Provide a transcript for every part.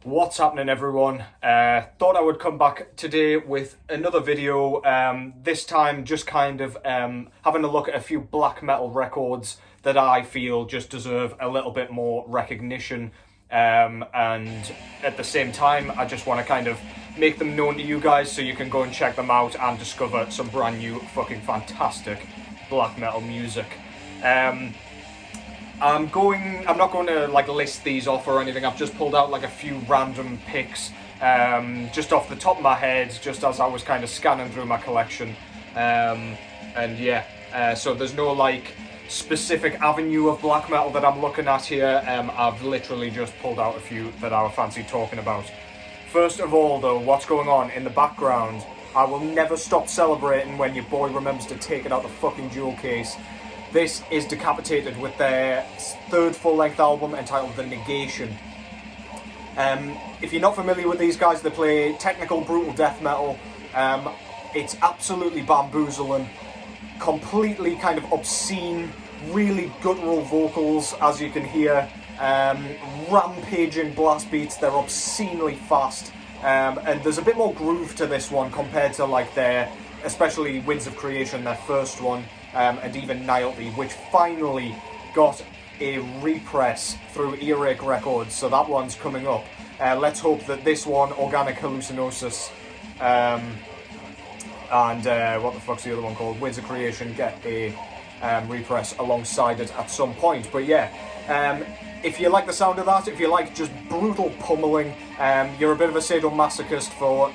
What's happening, everyone? Thought I would come back today with another video, this time just kind of having a look at a few black metal records that I feel just deserve a little bit more recognition, and at the same time I just want to kind of make them known to you guys so you can go and check them out and discover some brand new fucking fantastic black metal music. I'm not going to like list these off or anything. I've just pulled out like a few random picks just off the top of my head, just as I was kind of scanning through my collection. So there's no like specific avenue of black metal that I'm looking at here. I've literally just pulled out a few that I fancy talking about. First of all though, what's going on in the background? I will never stop celebrating when your boy remembers to take it out the fucking jewel case. This is Decapitated with their third full-length album entitled The Negation. If you're not familiar with these guys, they play technical, brutal death metal. It's absolutely bamboozling, completely kind of obscene, really guttural vocals, as you can hear. Rampaging blast beats, they're obscenely fast. And there's a bit more groove to this one compared to like their, especially Winds of Creation, their first one. And even Nihility, which finally got a repress through Earache Records, so that one's coming up. Let's hope that this one, Organic Hallucinosis, and what the fuck's the other one called? Winds of Creation, get a repress alongside it at some point. But yeah, if you like the sound of that, if you like just brutal pummeling, you're a bit of a sadomasochist for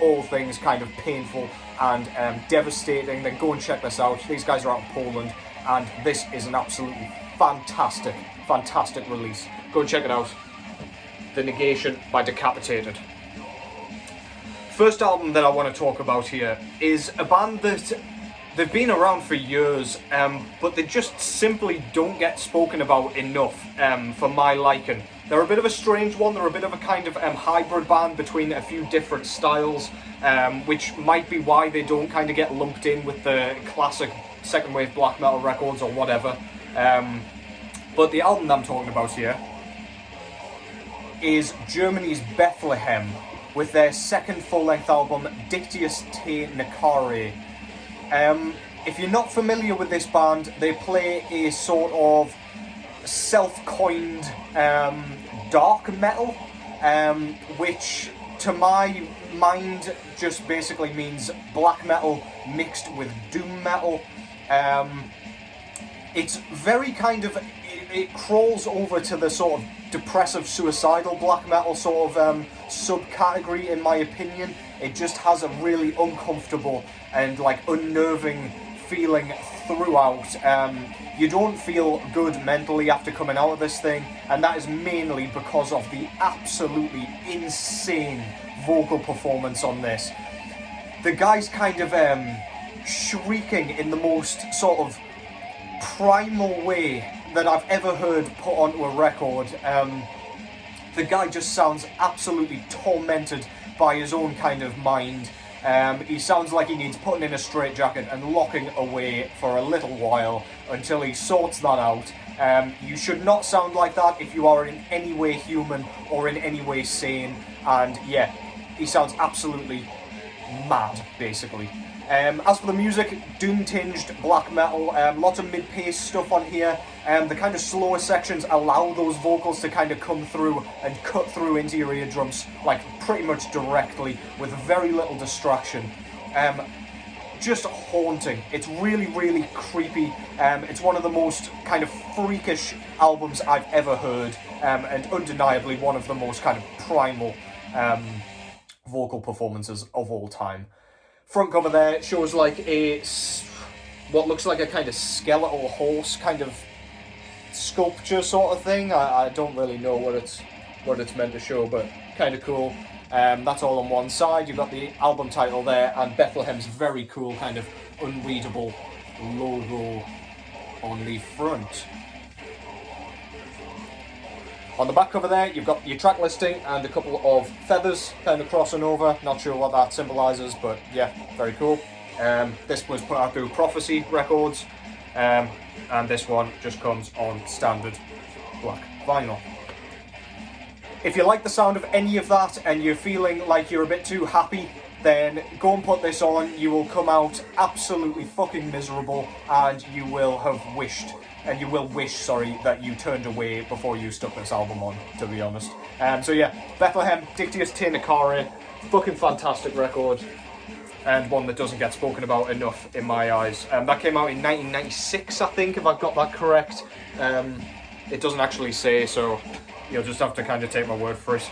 all things kind of painful and devastating, then go and check this out. These guys are out of Poland, and this is an absolutely fantastic, fantastic release. Go and check it out. The Negation by Decapitated. First album that I want to talk about here is a band that they've been around for years, but they just simply don't get spoken about enough for my liking. They're a bit of a strange one. They're a bit of a kind of hybrid band between a few different styles, which might be why they don't kind of get lumped in with the classic second wave black metal records or whatever. But the album that I'm talking about here is Germany's Bethlehem with their second full-length album, Dictius te Necare. If you're not familiar with this band, they play a sort of self-coined dark metal, which to my mind just basically means black metal mixed with doom metal. It's very kind of, it crawls over to the sort of depressive suicidal black metal sort of subcategory, in my opinion. It just has a really uncomfortable and like unnerving feeling throughout. You don't feel good mentally after coming out of this thing, and that is mainly because of the absolutely insane vocal performance on this. The guy's kind of shrieking in the most sort of primal way that I've ever heard put onto a record. The guy just sounds absolutely tormented by his own kind of mind. He sounds like he needs putting in a straitjacket and locking away for a little while until he sorts that out. You should not sound like that if you are in any way human or in any way sane. And yeah, he sounds absolutely mad, basically. As for the music, doom-tinged black metal, lots of mid-pace stuff on here. The kind of slower sections allow those vocals to kind of come through and cut through into your eardrums, like pretty much directly, with very little distraction. Just haunting. It's really, really creepy. It's one of the most kind of freakish albums I've ever heard, and undeniably one of the most kind of primal vocal performances of all time. Front cover there shows like what looks like a kind of skeletal horse kind of sculpture sort of thing. I don't really know what it's meant to show, but kind of cool. That's all on one side. You've got the album title there, and Bethlehem's very cool kind of unreadable logo on the front. On the back cover there, you've got your track listing and a couple of feathers kind of crossing over. Not sure what that symbolises, but yeah, very cool. This was put out through Prophecy Records, and this one just comes on standard black vinyl. if you like the sound of any of that and you're feeling like you're a bit too happy, then go and put this on. You will come out absolutely fucking miserable, and you will wish, sorry, that you turned away before you stuck this album on, to be honest. So yeah, Bethlehem, Dictius Necare, fucking fantastic record, and one that doesn't get spoken about enough in my eyes. That came out in 1996, I think, if I've got that correct. It doesn't actually say, so you'll just have to kind of take my word for it.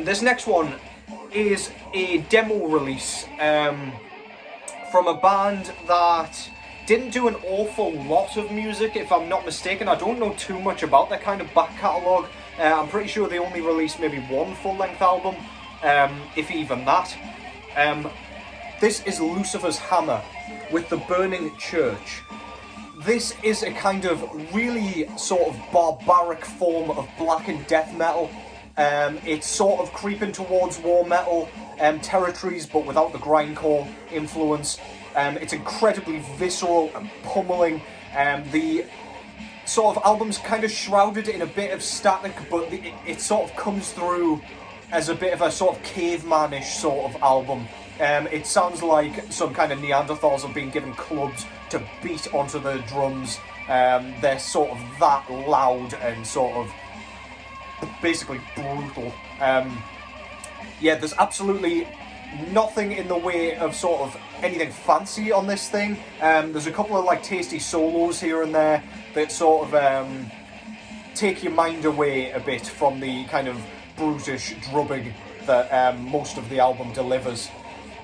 This next one is a demo release from a band that didn't do an awful lot of music, if I'm not mistaken. I don't know too much about their kind of back catalogue. I'm pretty sure they only released maybe one full-length album, if even that. This is Lucifer's Hammer with The Burning Church. This is a kind of really sort of barbaric form of black and death metal. It's sort of creeping towards war metal territories, but without the grindcore influence. It's incredibly visceral and pummeling. The sort of album's kind of shrouded in a bit of static, but it sort of comes through as a bit of a sort of caveman-ish sort of album. It sounds like some kind of Neanderthals have been given clubs to beat onto the drums. They're sort of that loud and sort of basically brutal. Yeah, there's absolutely nothing in the way of sort of anything fancy on this thing. There's a couple of like tasty solos here and there that sort of take your mind away a bit from the kind of brutish drubbing that most of the album delivers.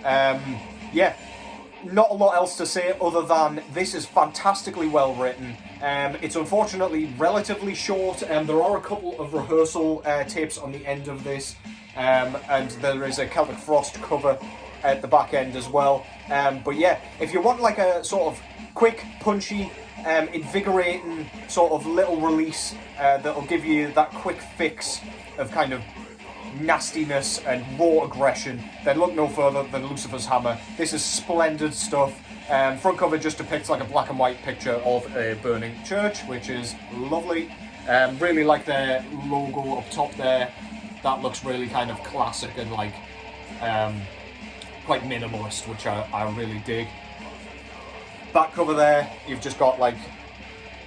Yeah, not a lot else to say other than this is fantastically well written. It's unfortunately relatively short, and there are a couple of rehearsal tapes on the end of this, and there is a Celtic Frost cover at the back end as well. But yeah, if you want like a sort of quick, punchy, invigorating sort of little release that'll give you that quick fix of kind of nastiness and raw aggression, then look no further than Lucifer's Hammer. This is splendid stuff. Front cover just depicts like a black and white picture of a burning church, which is lovely. Really like their logo up top there. That looks really kind of classic and like quite minimalist, which I really dig. Back cover there, you've just got like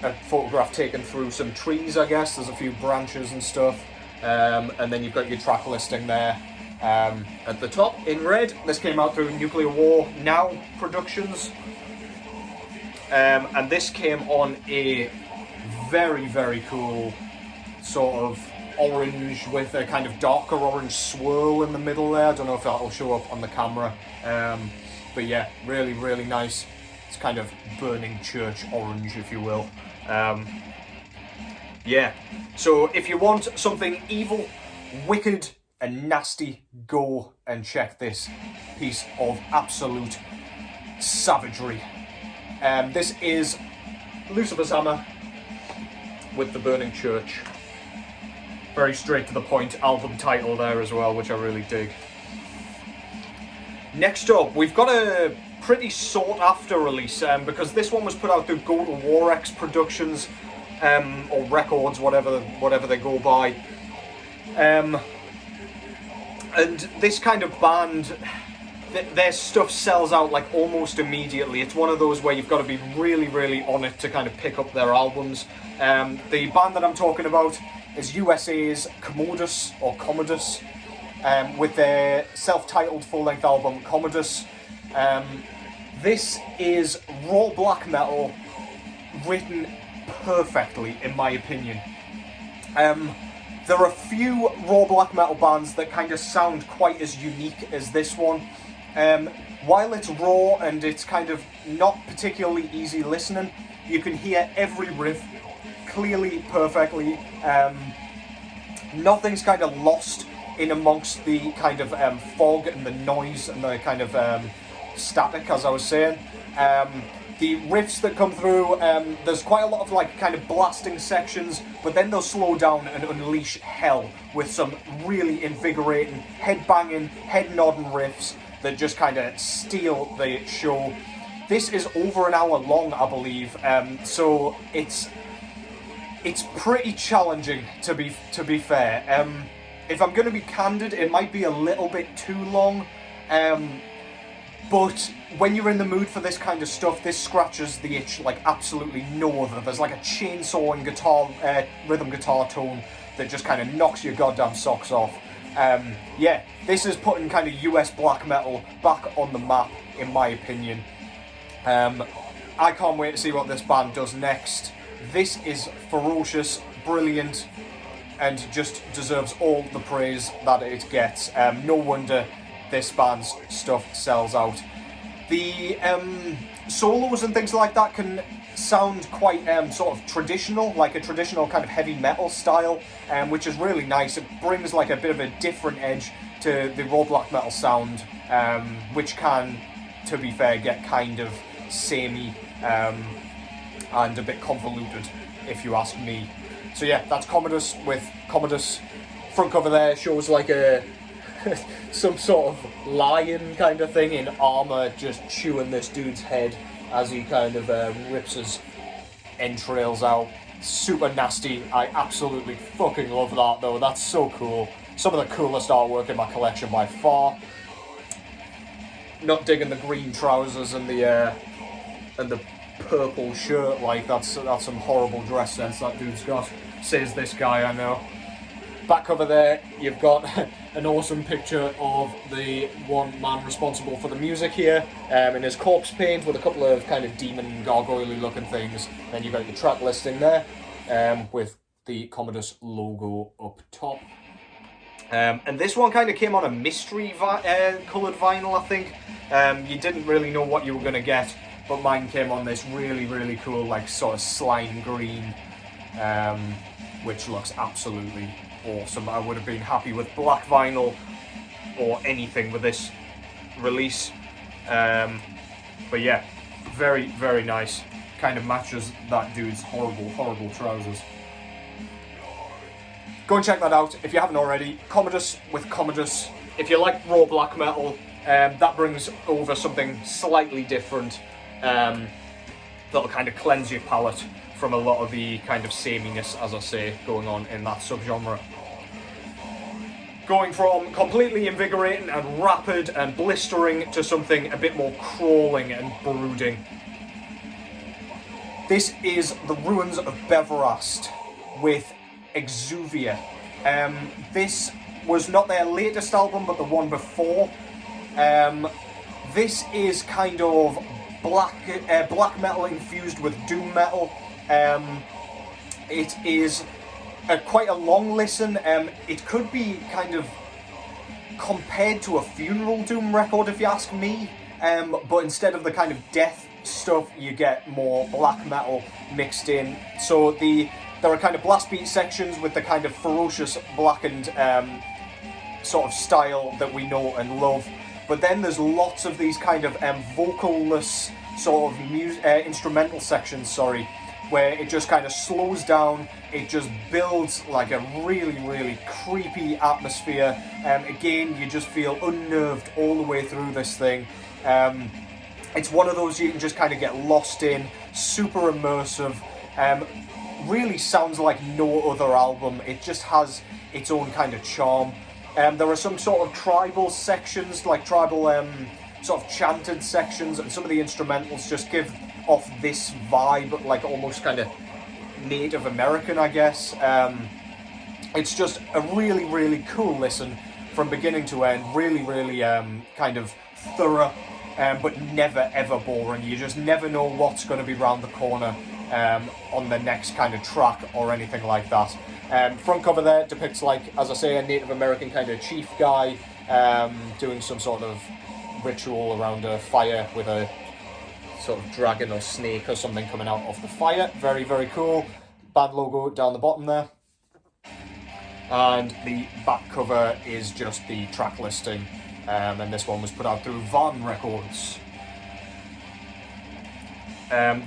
a photograph taken through some trees, I guess. There's a few branches and stuff. And then you've got your track listing there at the top in red. This came out through Nuclear War Now Productions. And this came on a very, very cool sort of orange with a kind of darker orange swirl in the middle there. I don't know if that'll show up on the camera. But yeah, really, really nice. It's kind of burning church orange, if you will. Yeah, so if you want something evil, wicked, and nasty, go and check this piece of absolute savagery. This is Lucifer's Hammer with The Burning Church. Very straight to the point album title there as well, which I really dig. Next up, we've got a pretty sought after release, because this one was put out through Go to Warex Productions, or Records, whatever they go by. And this kind of band, their stuff sells out like almost immediately. It's one of those where you've got to be really, really on it to kind of pick up their albums. The band that I'm talking about is USA's Kommodus, or Kommodus, with their self-titled full-length album, Kommodus. This is raw black metal written perfectly, in my opinion. There are a few raw black metal bands that kind of sound quite as unique as this one. While it's raw and it's kind of not particularly easy listening, you can hear every riff clearly, perfectly. Nothing's kind of lost in amongst the kind of fog and the noise and the kind of static, as I was saying. The riffs that come through, there's quite a lot of like kind of blasting sections, but then they'll slow down and unleash hell with some really invigorating, head-banging, head-nodding riffs that just kind of steal the show. This is over an hour long, I believe, so it's It's pretty challenging, to be fair. If I'm going to be candid, it might be a little bit too long. But when you're in the mood for this kind of stuff, this scratches the itch like absolutely no other. There's like a chainsawing guitar, rhythm guitar tone that just kind of knocks your goddamn socks off. Yeah, this is putting kind of US black metal back on the map, in my opinion. I can't wait to see what this band does next. This is ferocious, brilliant, and just deserves all the praise that it gets. No wonder this band's stuff sells out. The solos and things like that can sound quite sort of traditional, like a traditional kind of heavy metal style, which is really nice. It brings like a bit of a different edge to the raw black metal sound, which can, to be fair, get kind of samey and a bit convoluted, if you ask me. So yeah, that's Kommodus with Kommodus. Front cover there shows like a some sort of lion kind of thing in armour just chewing this dude's head as he kind of rips his entrails out. Super nasty. I absolutely fucking love that though. That's so cool. Some of the coolest artwork in my collection by far. Not digging the green trousers and the purple shirt. Like that's some horrible dress sense that dude's got. Says this guy I know. Back cover there, you've got an awesome picture of the one man responsible for the music here, in his corpse paint with a couple of kind of demon gargoyle looking things. Then you've got your track listing there, with the Kommodus logo up top. And this one kind of came on a mystery coloured vinyl, I think. You didn't really know what you were going to get, but mine came on this really, really cool, like sort of slime green, which looks absolutely awesome. I would have been happy with black vinyl or anything with this release. But yeah, very, very nice. Kind of matches that dude's horrible, horrible trousers. Go and check that out if you haven't already. Kommodus with Kommodus. If you like raw black metal, that brings over something slightly different, that'll kind of cleanse your palate from a lot of the kind of sameness, as I say, going on in that subgenre. Going from completely invigorating and rapid and blistering to something a bit more crawling and brooding. This is the Ruins of Beverast with Exuvia. This was not their latest album, but the one before. This is kind of black metal infused with doom metal. It is quite a long listen. It could be kind of compared to a funeral doom record, if you ask me. But instead of the kind of death stuff, you get more black metal mixed in. So there are kind of blast beat sections with the kind of ferocious blackened sort of style that we know and love. But then there's lots of these kind of vocalless sort of instrumental sections, where it just kind of slows down. It just builds like a really, really creepy atmosphere. Again, you just feel unnerved all the way through this thing. It's one of those you can just kind of get lost in, super immersive. Really sounds like no other album. It just has its own kind of charm. There are some sort of tribal sections, like tribal sort of chanted sections, and some of the instrumentals just give off this vibe, like almost kind of Native American, I guess. It's just a really, really cool listen from beginning to end. Really, really kind of thorough, but never ever boring. You just never know what's going to be round the corner on the next kind of track or anything like that. Front cover there depicts, like, as I say, a Native American kind of chief guy doing some sort of ritual around a fire with a sort of dragon or snake or something coming out of the fire. Very, very cool. Band logo down the bottom there. And the back cover is just the track listing. And this one was put out through Van Records.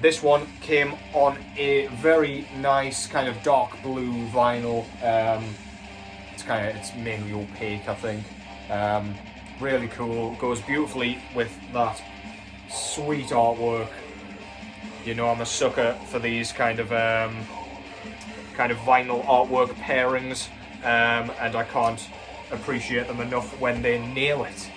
This one came on a very nice kind of dark blue vinyl. It's mainly opaque, I think. Really cool. Goes beautifully with that sweet artwork. You know, I'm a sucker for these kind of kind of vinyl artwork pairings, and I can't appreciate them enough when they nail it.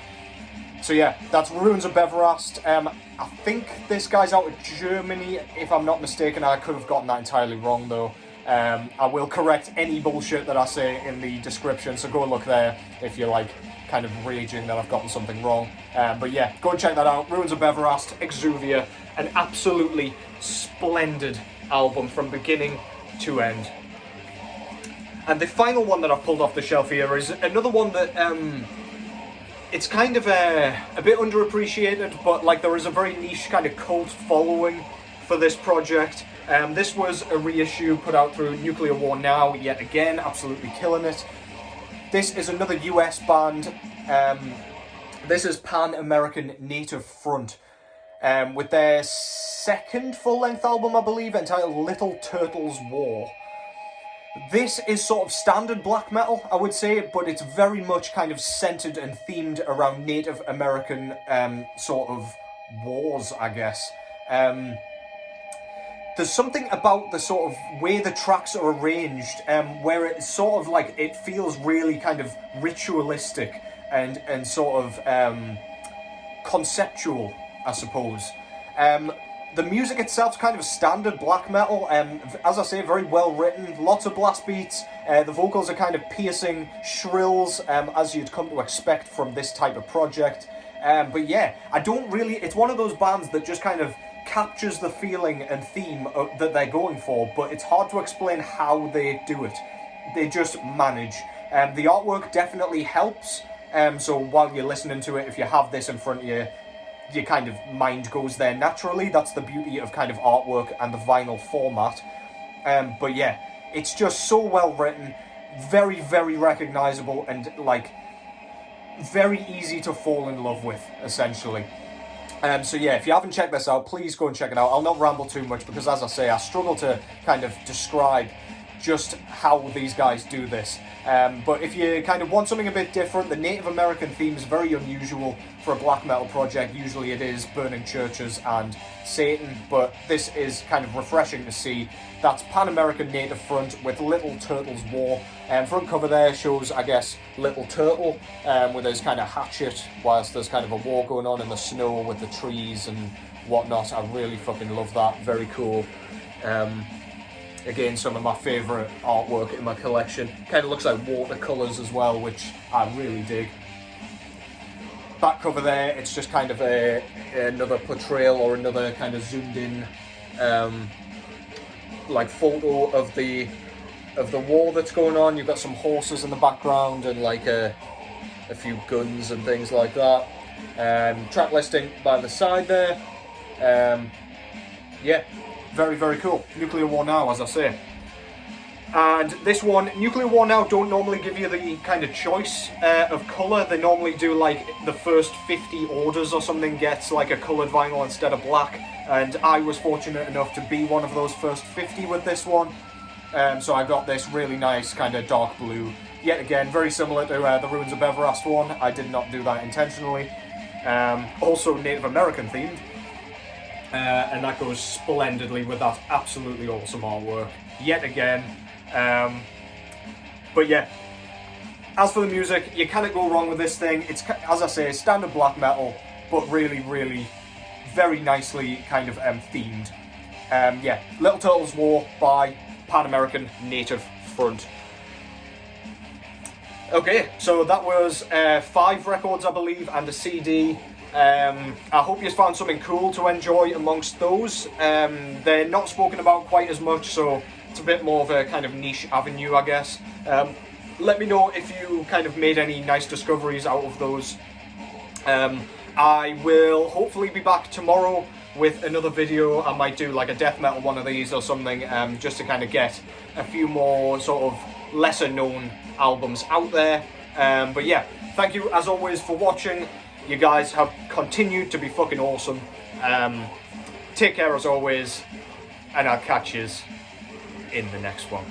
So yeah, that's Ruins of Beverast. I think this guy's out of Germany, if I'm not mistaken. I could have gotten that entirely wrong though. I will correct any bullshit that I say in the description, so go look there if you're like kind of raging that I've gotten something wrong. But yeah, go and check that out. Ruins of Beverast, Exuvia, an absolutely splendid album from beginning to end. And the final one that I've pulled off the shelf here is another one that it's kind of a bit underappreciated, but like there is a very niche kind of cult following for this project. This was a reissue put out through Nuclear War Now, yet again, absolutely killing it. This is another US band. This is Pan-American Native Front, with their second full-length album, I believe, entitled Little Turtles War. This is sort of standard black metal, I would say, but it's very much kind of centered and themed around Native American sort of wars, I guess. There's something about the sort of way the tracks are arranged, where it's sort of like, it feels really kind of ritualistic and sort of conceptual, I suppose. The music itself's kind of standard black metal, as I say, very well written, lots of blast beats. The vocals are kind of piercing shrills, as you'd come to expect from this type of project. But yeah, it's one of those bands that just kind of captures the feeling and theme that they're going for, but it's hard to explain how they do it. They just manage. The artwork definitely helps, so while you're listening to it, if you have this in front of you, your kind of mind goes there naturally. That's the beauty of kind of artwork and the vinyl format. But yeah, it's just so well written, very, very recognisable, and like very easy to fall in love with, essentially. So yeah, if you haven't checked this out, please go and check it out. I'll not ramble too much because, as I say, I struggle to kind of describe just how these guys do this. But if you kind of want something a bit different, the Native American theme is very unusual for a black metal project. Usually it is burning churches and Satan, but this is kind of refreshing to see. That's Pan-American Native Front with Little Turtles War. Front cover there shows, I guess, Little Turtle with his kind of hatchet whilst there's kind of a war going on in the snow with the trees and whatnot. I really fucking love that. Very cool. Again, some of my favourite artwork in my collection. Kind of looks like watercolours as well, which I really dig. Back cover there, it's just kind of another portrayal or another kind of zoomed in like photo of the war that's going on. You've got some horses in the background and like a few guns and things like that. Track listing by the side there. Yeah. Very, very cool. Nuclear War Now, as I say. And this one, Nuclear War Now don't normally give you the kind of choice of colour. They normally do like the first 50 orders or something gets like a coloured vinyl instead of black. And I was fortunate enough to be one of those first 50 with this one. So I got this really nice kind of dark blue. Yet again, very similar to the Ruins of Beverast one. I did not do that intentionally. Also Native American themed. And that goes splendidly with that absolutely awesome artwork yet again. But yeah, as for the music, you cannot go wrong with this thing. It's, as I say, standard black metal, but really, really very nicely kind of themed. Yeah, Little Turtles War by Pan-American Native Front. Okay, so that was 5 records, I believe, and a CD. I hope you found something cool to enjoy amongst those. They're not spoken about quite as much, so it's a bit more of a kind of niche avenue, I guess. Let me know if you kind of made any nice discoveries out of those. I will hopefully be back tomorrow with another video. I might do like a death metal one of these or something, just to kind of get a few more sort of lesser known albums out there. But yeah, thank you as always for watching. You guys have continued to be fucking awesome. Take care as always, and I'll catch you in the next one.